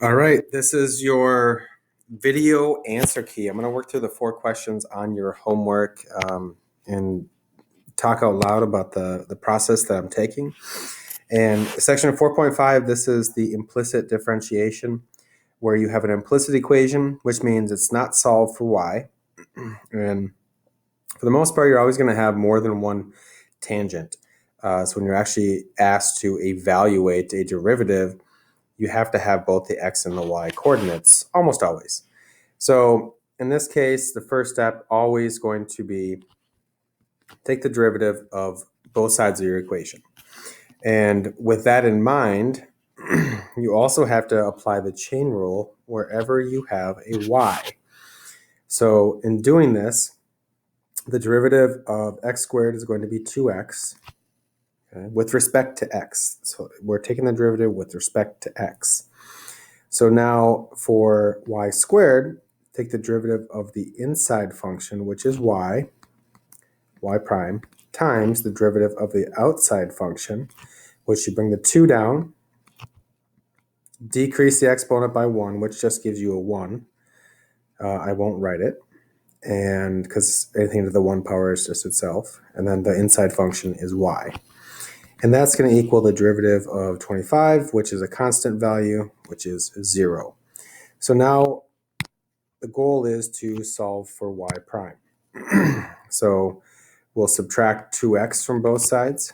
All right, this is your video answer key. I'm going to work through the 4 questions on your homework and talk out loud about the process that I'm taking. And section 4.5, this is the implicit differentiation, where you have an implicit equation, which means it's not solved for y. And for the most part, you're always going to have more than one tangent. So when you're actually asked to evaluate a derivative, you have to have both the x and the y coordinates, almost always. So in this case, the first step always going to be take the derivative of both sides of your equation. And with that in mind, you also have to apply the chain rule wherever you have a y. So in doing this, the derivative of x squared is going to be 2x, okay, with respect to x. So we're taking the derivative with respect to x. So now for y squared, take the derivative of the inside function, which is y prime, times the derivative of the outside function, which you bring the 2 down, decrease the exponent by 1, which just gives you a 1. I won't write it, and because anything to the 1 power is just itself. And then the inside function is y. And that's going to equal the derivative of 25, which is a constant value, which is 0. So now the goal is to solve for y prime. So we'll subtract 2x from both sides.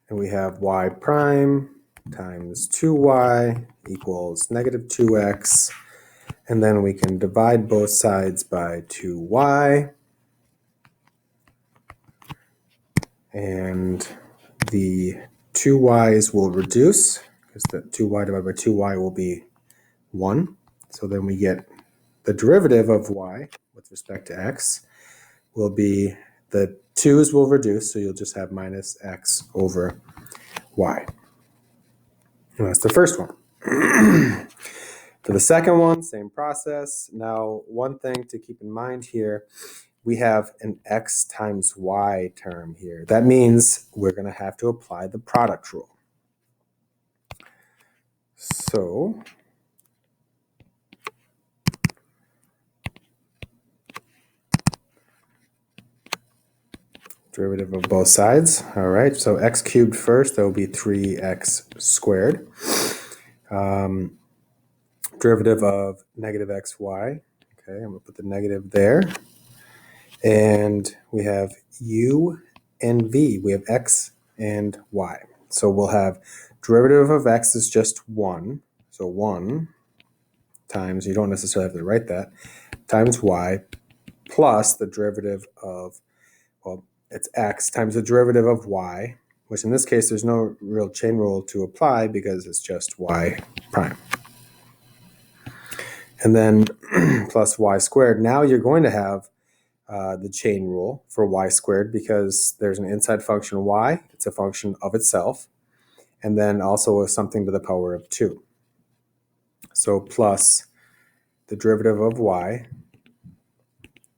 And we have y prime times 2y equals negative 2x. And then we can divide both sides by 2y. And the 2y's will reduce, because the 2y divided by 2y will be 1. So then we get the derivative of y with respect to x will be the 2's will reduce, so you'll just have minus x over y. And that's the first one. For the second one, same process. Now, one thing to keep in mind here, we have an x times y term here. That means we're going to have to apply the product rule. So derivative of both sides. All right, so x cubed first, that will be 3x squared. Derivative of negative xy. Okay, I'm going to put the negative there. And we have u and v. We have x and y. So we'll have derivative of x is just 1. So 1 times, you don't necessarily have to write that, times y plus the derivative of, well, it's x times the derivative of y, which in this case there's no real chain rule to apply because it's just y prime. And then plus y squared. Now you're going to have the chain rule for y squared because there's an inside function y. It's a function of itself. And then also something to the power of 2. So plus the derivative of y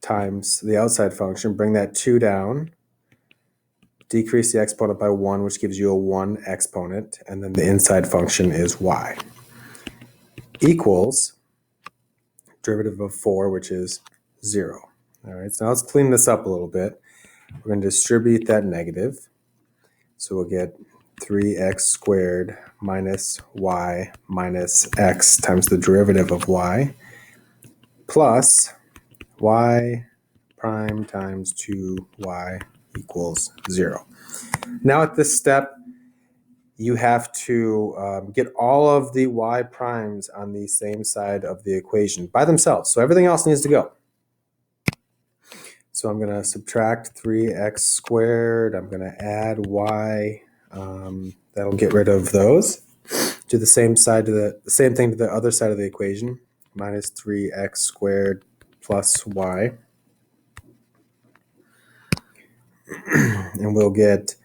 times the outside function. Bring that 2 down. Decrease the exponent by 1, which gives you a 1 exponent. And then the inside function is y. Equals derivative of 4, which is 0. All right, so now let's clean this up a little bit. We're going to distribute that negative. So we'll get 3x squared minus y minus x times the derivative of y plus y prime times 2y equals 0. Now at this step, you have to get all of the y primes on the same side of the equation by themselves. So everything else needs to go. So I'm going to subtract 3x squared. I'm going to add y. That'll get rid of those. Do the same thing to the other side of the equation. Minus 3x squared plus y. And we'll get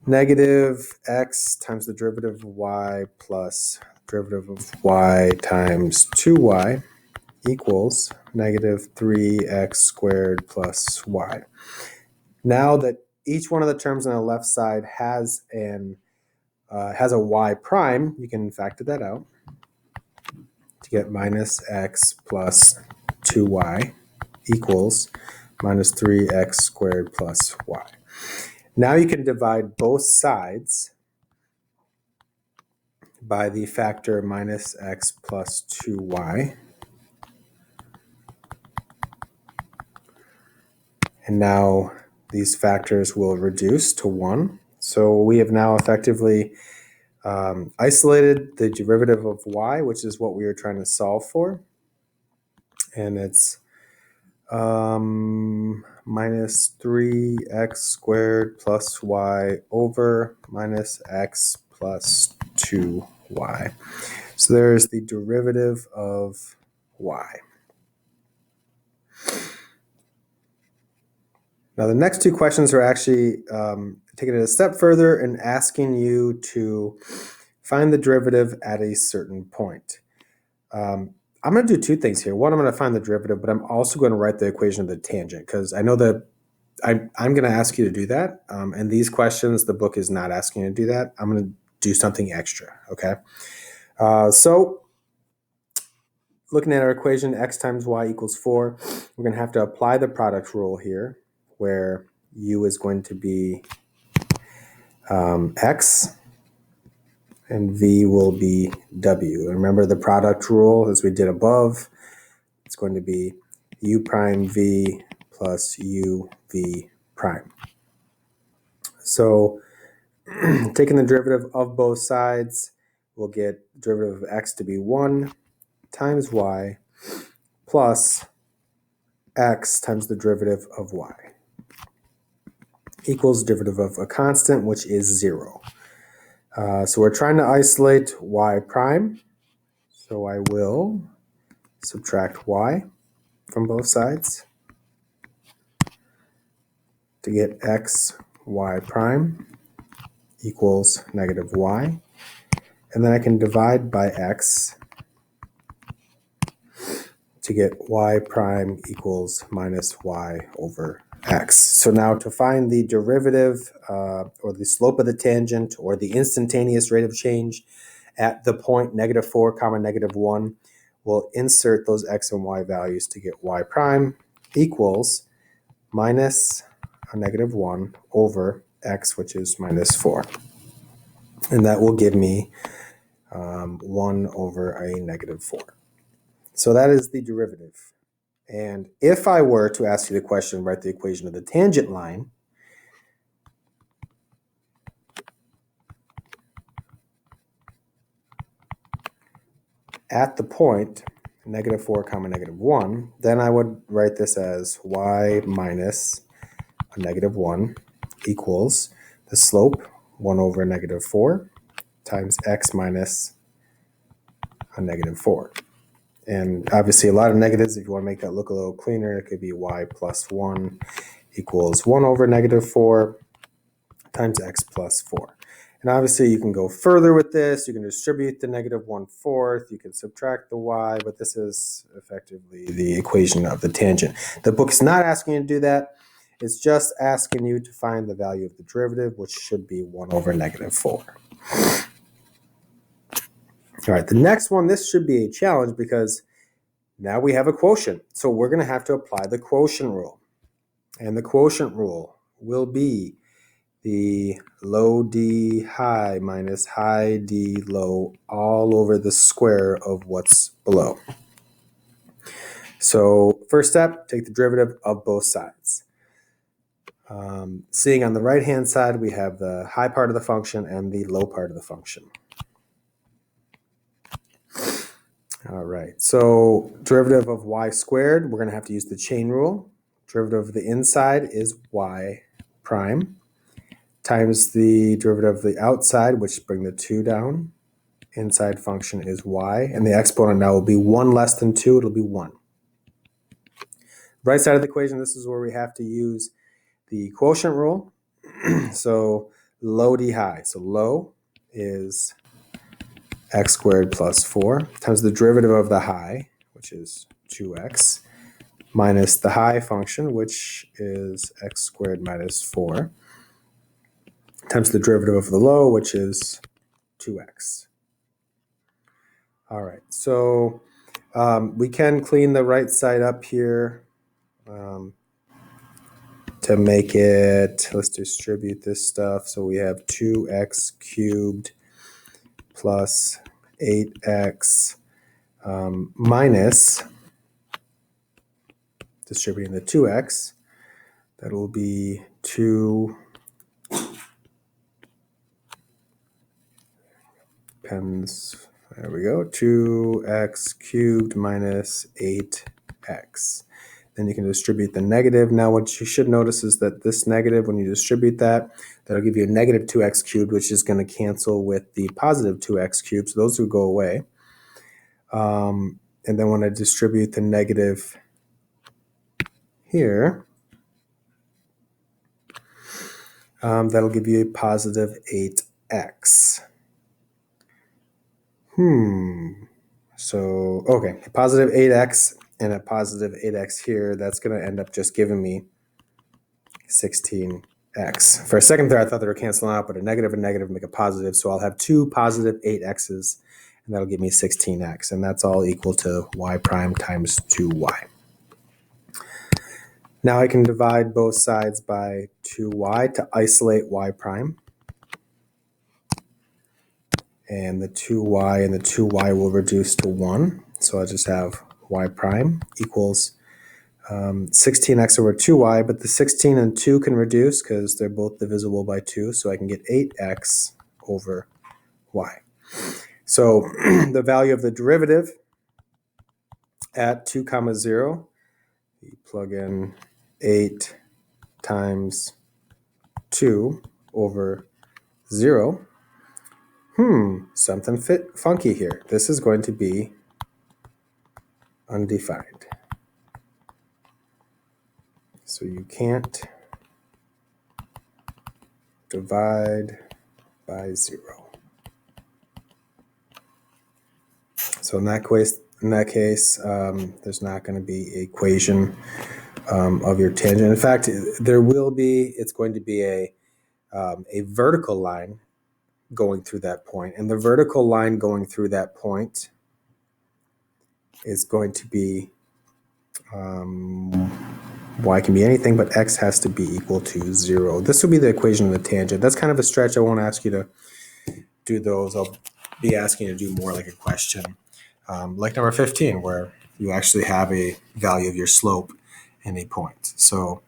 negative x times the derivative of y plus derivative of y times 2y equals negative 3x squared plus y. Now that each one of the terms on the left side has an has a y prime, you can factor that out to get minus x plus 2y equals minus 3x squared plus y. Now you can divide both sides by the factor minus x plus 2y. And now these factors will reduce to 1. So we have now effectively isolated the derivative of y, which is what we are trying to solve for. And it's minus 3x squared plus y over minus x plus 2y. So there's the derivative of y. Now the next two questions are actually taking it a step further and asking you to find the derivative at a certain point. I'm going to do two things here. One, I'm going to find the derivative, but I'm also going to write the equation of the tangent because I know that I'm going to ask you to do that. And these questions, the book is not asking you to do that. I'm going to do something extra, okay? So looking at our equation, x times y equals 4, we're going to have to apply the product rule here where u is going to be x and v will be w. Remember the product rule as we did above. It's going to be u prime v plus u v prime. So taking the derivative of both sides, we'll get the derivative of x to be 1 times y plus x times the derivative of y equals derivative of a constant, which is 0. So we're trying to isolate y prime. So I will subtract y from both sides to get x y prime equals negative y. And then I can divide by x to get y prime equals minus y over x. So now to find the derivative or the slope of the tangent or the instantaneous rate of change at the point negative 4 comma negative 1, we'll insert those x and y values to get y prime equals minus a negative 1 over x, which is minus 4. And that will give me 1 over a negative 4. So that is the derivative. And if I were to ask you the question, write the equation of the tangent line, at the point negative 4 comma negative 1, then I would write this as y minus a negative 1 equals the slope 1 over negative 4 times x minus a negative 4. And obviously a lot of negatives, if you want to make that look a little cleaner, it could be y plus 1 equals 1 over negative 4 times x plus 4. And obviously you can go further with this. You can distribute the negative 1/4. You can subtract the y, but this is effectively the equation of the tangent. The book is not asking you to do that. It's just asking you to find the value of the derivative, which should be 1 over negative 4. All right, the next one, this should be a challenge because now we have a quotient. So we're going to have to apply the quotient rule. And the quotient rule will be the low d high minus high d low all over the square of what's below. So first step, take the derivative of both sides. Seeing on the right-hand side, we have the high part of the function and the low part of the function. All right, so derivative of y squared, we're going to have to use the chain rule. Derivative of the inside is y prime times the derivative of the outside, which bring the 2 down. Inside function is y, and the exponent now will be 1 less than 2, it'll be 1. Right side of the equation, this is where we have to use the quotient rule. So low d high, so low is x squared plus 4 times the derivative of the high, which is 2x, minus the high function, which is x squared minus 4, times the derivative of the low, which is 2x. All right, so we can clean the right side up here to make it, let's distribute this stuff. So we have 2x cubed plus 8x minus, distributing the 2x, that will be 2 pens, there we go, 2x cubed minus 8x. Then you can distribute the negative. Now what you should notice is that this negative, when you distribute that, that'll give you a negative 2x cubed, which is going to cancel with the positive 2x cubed. So those will go away. And then when I distribute the negative here, that'll give you a positive 8x. So, okay, a positive 8x and a positive 8x here, that's going to end up just giving me 16x. For a second there, I thought they were canceling out, but a negative make a positive. So I'll have two positive 8x's, and that'll give me 16x. And that's all equal to y prime times 2y. Now I can divide both sides by 2y to isolate y prime. And the 2y and the 2y will reduce to 1. So I just have y prime equals 16x over 2y, but the 16 and 2 can reduce because they're both divisible by 2, so I can get 8x over y. So the value of the derivative at 2 comma 0, you plug in 8 times 2 over 0. Something funky here. This is going to be undefined. So you can't divide by 0. So in that case, there's not going to be an equation of your tangent. In fact, there will be. It's going to be a vertical line going through that point, and the vertical line going through that point is going to be y can be anything, but x has to be equal to 0. This will be the equation of the tangent. That's kind of a stretch. I won't ask you to do those. I'll be asking you to do more like a question, like number 15, where you actually have a value of your slope and a point. So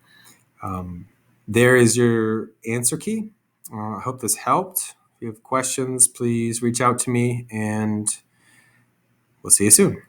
there is your answer key. I hope this helped. If you have questions, please reach out to me, and we'll see you soon.